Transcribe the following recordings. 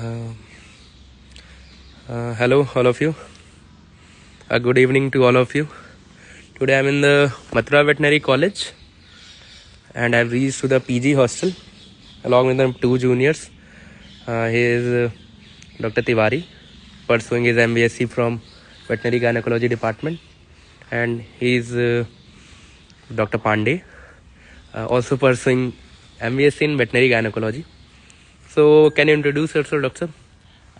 Uh, Hello, all of you. Good evening to all of you. Today I'm in the Mathura Veterinary College and I've reached to the PG hostel along with the two juniors. He is Dr. Tiwari, pursuing his MBSc from Veterinary Gynecology Department, and he is Dr. Pandey, also pursuing MBSc in Veterinary Gynecology. So, can you introduce yourself, Doctor?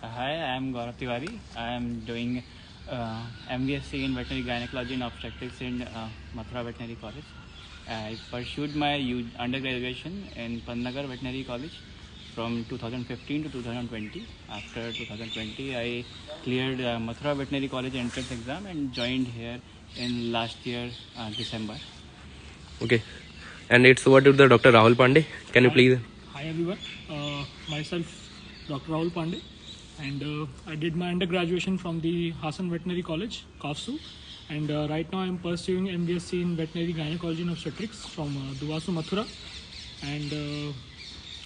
Hi, I am Gaurav Tiwari. I am doing MBSc in Veterinary Gynecology and Obstetrics in Mathura Veterinary College. I pursued my undergraduation in Pantnagar Veterinary College from 2015 to 2020. After 2020, I cleared Mathura Veterinary College entrance exam and joined here in last year, December. Okay. And it's over to the Dr. Rahul Pandey. Can you please? Hi everyone, myself Dr. Rahul Pandey, and I did my undergraduation from the Hassan Veterinary College, KAFSU, and right now I am pursuing MBSc in Veterinary Gynecology and Obstetrics from Duwasu, Mathura, and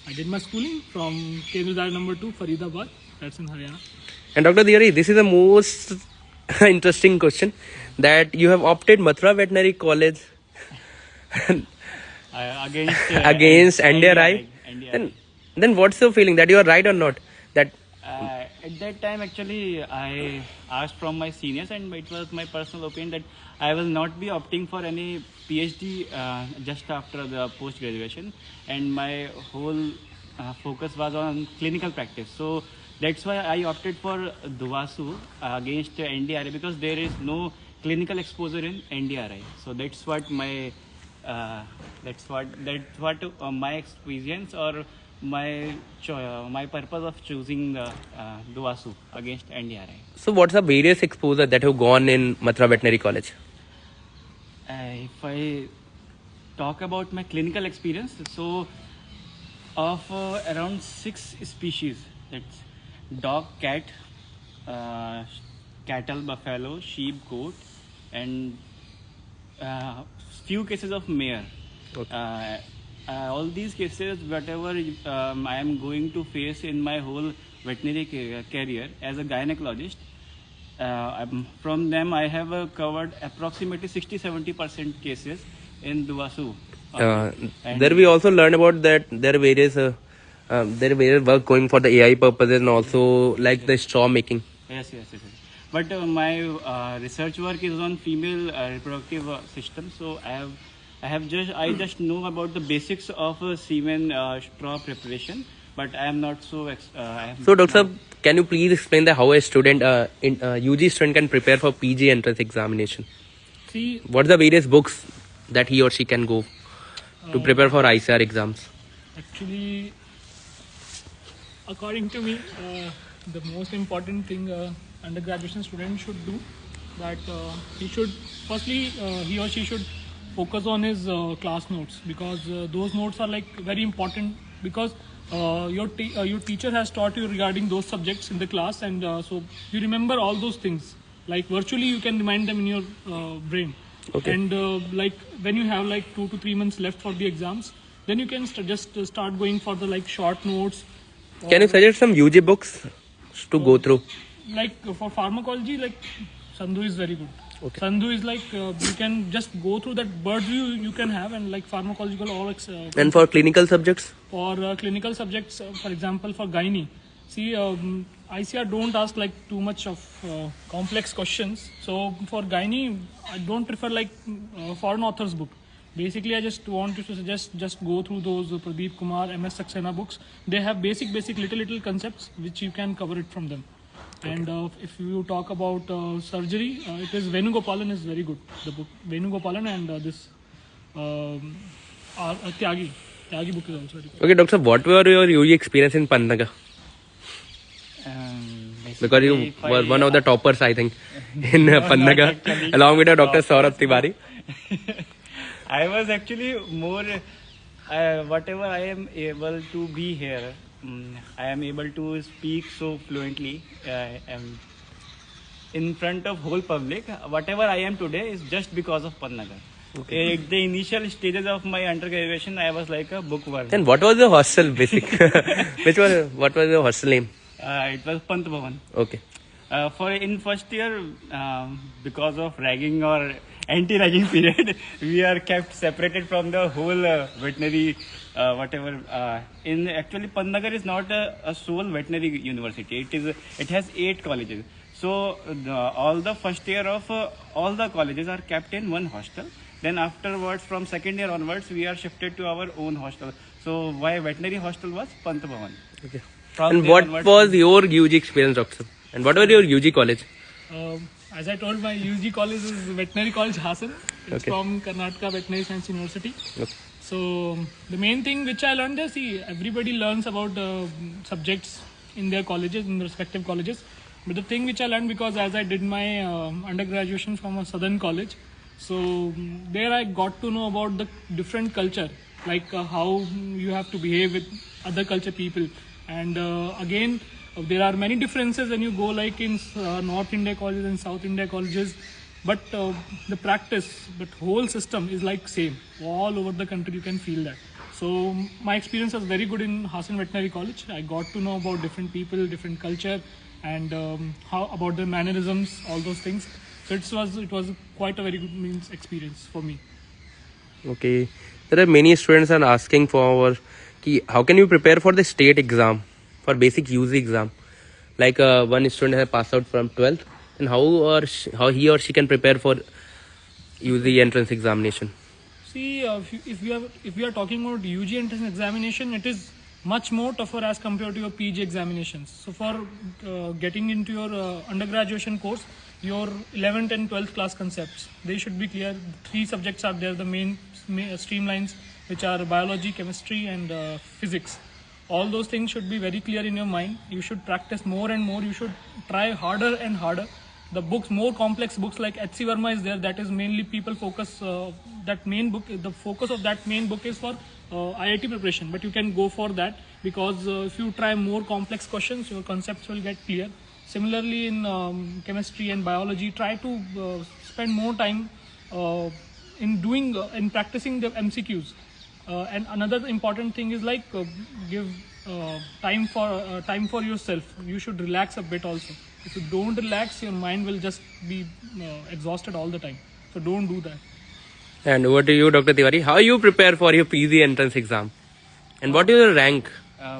I did my schooling from Kendra Vidya number 2, Faridabad, that's in Haryana. And Dr. Tiwari, this is the most interesting question, that you have opted Mathura Veterinary College against NDRI. Then what's your feeling, that you are right or not? That at that time, actually, I asked from my seniors, and it was my personal opinion that I will not be opting for any PhD just after the post graduation, and my whole focus was on clinical practice. So that's why I opted for Duwasu against NDRI, because there is no clinical exposure in NDRI. So that's what my my experience or my purpose of choosing the Duwasu against NDRI. so what's the various exposure that have gone in Mathura Veterinary College? If I talk about my clinical experience, so of around 6 species, that's dog, cat, cattle, buffalo, sheep, goat, and few cases of mare. Okay. All these cases, whatever I am going to face in my whole veterinary career as a gynecologist, from them I have covered approximately 60-70% cases in Duwasu. There we also learn about that there are various work going for the AI purposes, and also like the straw making. Yes. But my research work is on female reproductive system. So I just know about the basics of semen straw preparation, but I am not so. So, Doctor, can you please explain that how a student, UG student, can prepare for PG entrance examination? See, What are the various books that he or she can go to prepare for ICR exams? actually, according to me, the most important thing undergraduate student should do, that he should firstly he or she should focus on his class notes, because those notes are like very important, because your teacher has taught you regarding those subjects in the class, and so you remember all those things, like virtually you can remind them in your brain. Okay. And like when you have like 2 to 3 months left for the exams, then you can just start going for the like short notes. Can you suggest some UG books to go through? Like for pharmacology, like Sandhu is very good. Okay. Sandhu is like you can just go through that bird view you can have, and like pharmacological all And for clinical subjects? for clinical subjects, for example for gynae, see ICR don't ask like too much of complex questions. So for gynae, I don't prefer like foreign authors book. Basically, I just want to suggest just go through those Pradeep Kumar, MS Saxena books. They have basic little concepts which you can cover it from them. Okay. And if you talk about surgery, it is Venugopalan is very good. The book Venugopalan, and this Tyagi book is also very good. Okay, Doctor, what were your UG experience in Pantnagar? Because you were one of the toppers, I think, in Pantnagar, along with Dr. Saurabh Tiwari. I was actually more, whatever I am able to be here, I am able to speak so fluently in front of whole public. Whatever I am today is just because of Pantnagar. Okay. At the initial stages of my undergraduation, I was like a bookworm. Then what was your hostel basic? What was your hostel name? It was Pant Bhavan. Okay. For in first year, because of ragging or anti-ragging period, we are kept separated from the whole veterinary whatever. In actually, Pantnagar is not a sole veterinary university. It has 8 colleges. So all the first year of all the colleges are kept in one hostel. Then afterwards, from second year onwards, we are shifted to our own hostel. So why veterinary hostel was Pant Bhavan. Okay. From And there what onwards- was your UG experience, Doctor? And what was your UG college? As I told, my UG college is Veterinary College Hassan. It's Okay. from Karnataka Veterinary Science University. Okay. So the main thing which I learned is, see, everybody learns about subjects in their colleges, in their respective colleges. But the thing which I learned, because as I did my undergraduation from a southern college, so there I got to know about the different culture, like how you have to behave with other culture people. And again, there are many differences when you go like in North India colleges and South India colleges. But the practice, but whole system is like same all over the country. You can feel that. So my experience was very good in Hassan Veterinary College. I got to know about different people, different culture, and how about the mannerisms, all those things. So it was quite a very good experience for me. Okay. There are many students are asking for how can you prepare for the state exam, for basic UG exam? Like one student has passed out from 12th, and how he or she can prepare for UG entrance examination? See, if we are talking about UG entrance examination, it is much more tougher as compared to your PG examinations. So for getting into your undergraduation course, your 11th and 12th class concepts, they should be clear. 3 subjects are there, the main streamlines, which are biology, chemistry, and physics. All those things should be very clear in your mind. You should practice more and more. You should try harder and harder. The books, more complex books like H.C. Verma is there. That is mainly people focus, that main book, the focus of that main book is for IIT preparation. But you can go for that, because if you try more complex questions, your concepts will get clear. Similarly, in chemistry and biology, try to spend more time in practicing the MCQs. And another important thing is like give time for yourself. You should relax a bit also. If you don't relax, your mind will just be exhausted all the time. So don't do that. And over to you, Dr. Tiwari. How you prepare for your PG entrance exam? And what is your rank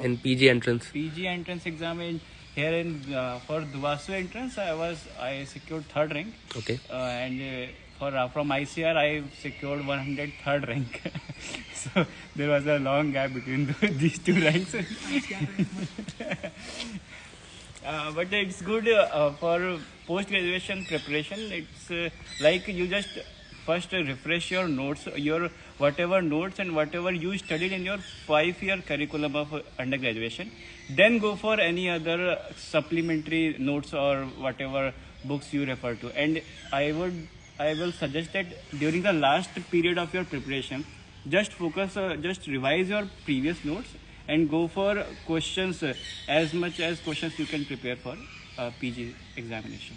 in PG entrance? PG entrance exam here in for Duwasu entrance, I secured 3rd rank. Okay. And from ICR I secured 103rd rank. So there was a long gap between these 2 ranks. But it's good for post graduation preparation. It's like you just first refresh your notes, your whatever notes and whatever you studied in your 5-year curriculum of undergraduation. Then go for any other supplementary notes or whatever books you refer to. And I will suggest that during the last period of your preparation, just focus, just revise your previous notes and go for questions, as much as questions you can prepare for PG examination.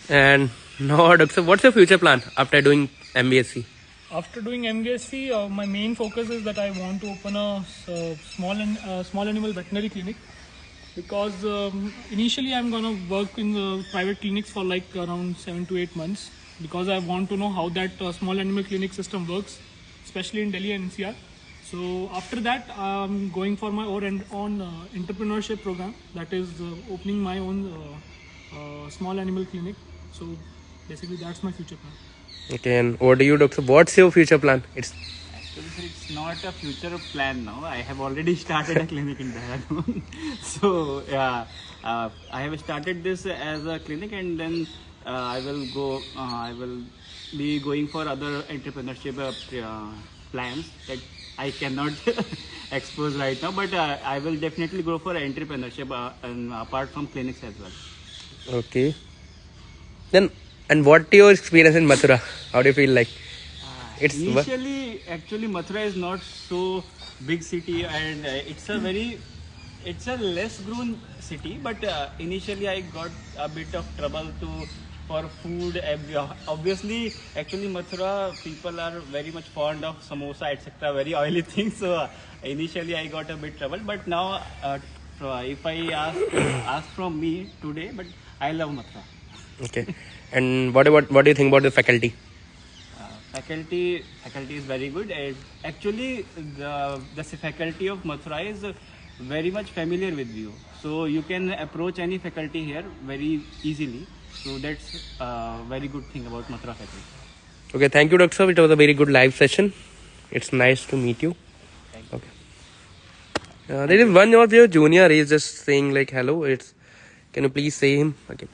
And now, Doctor, what's your future plan after doing MBSc? After doing MBSc, my main focus is that I want to open a small animal veterinary clinic, because initially I'm gonna work in the private clinics for like around 7 to 8 months, because I want to know how that small animal clinic system works, especially in Delhi and NCR. So after that, I'm going for my own entrepreneurship program, that is opening my own small animal clinic. So basically that's my future plan. Okay, and over to you, Doctor. What's your future plan? Actually, sir, it's not a future plan now. I have already started a clinic in Dehradun. So yeah, I have started this as a clinic, and then I will be going for other entrepreneurship plans that I cannot expose right now. But I will definitely go for entrepreneurship and apart from clinics as well. Okay. Then, and what your experience in Mathura? How do you feel like? Initially, actually, Mathura is not so big city, and it's a less grown city. But initially, I got a bit of trouble for food. Obviously, actually, Mathura people are very much fond of samosa, etc. Very oily things. So initially, I got a bit trouble. But now, if I ask from me today, but I love Mathura. Okay. And what do you think about the faculty? Faculty is very good. And actually, the faculty of Mathura is very much familiar with you, so you can approach any faculty here very easily. So that's a very good thing about Mathura faculty. Okay, thank you, Dr. Sir. It was a very good live session. It's nice to meet you. Thank you. Okay. There is one of your junior. He's just saying like hello. Can you please say him again?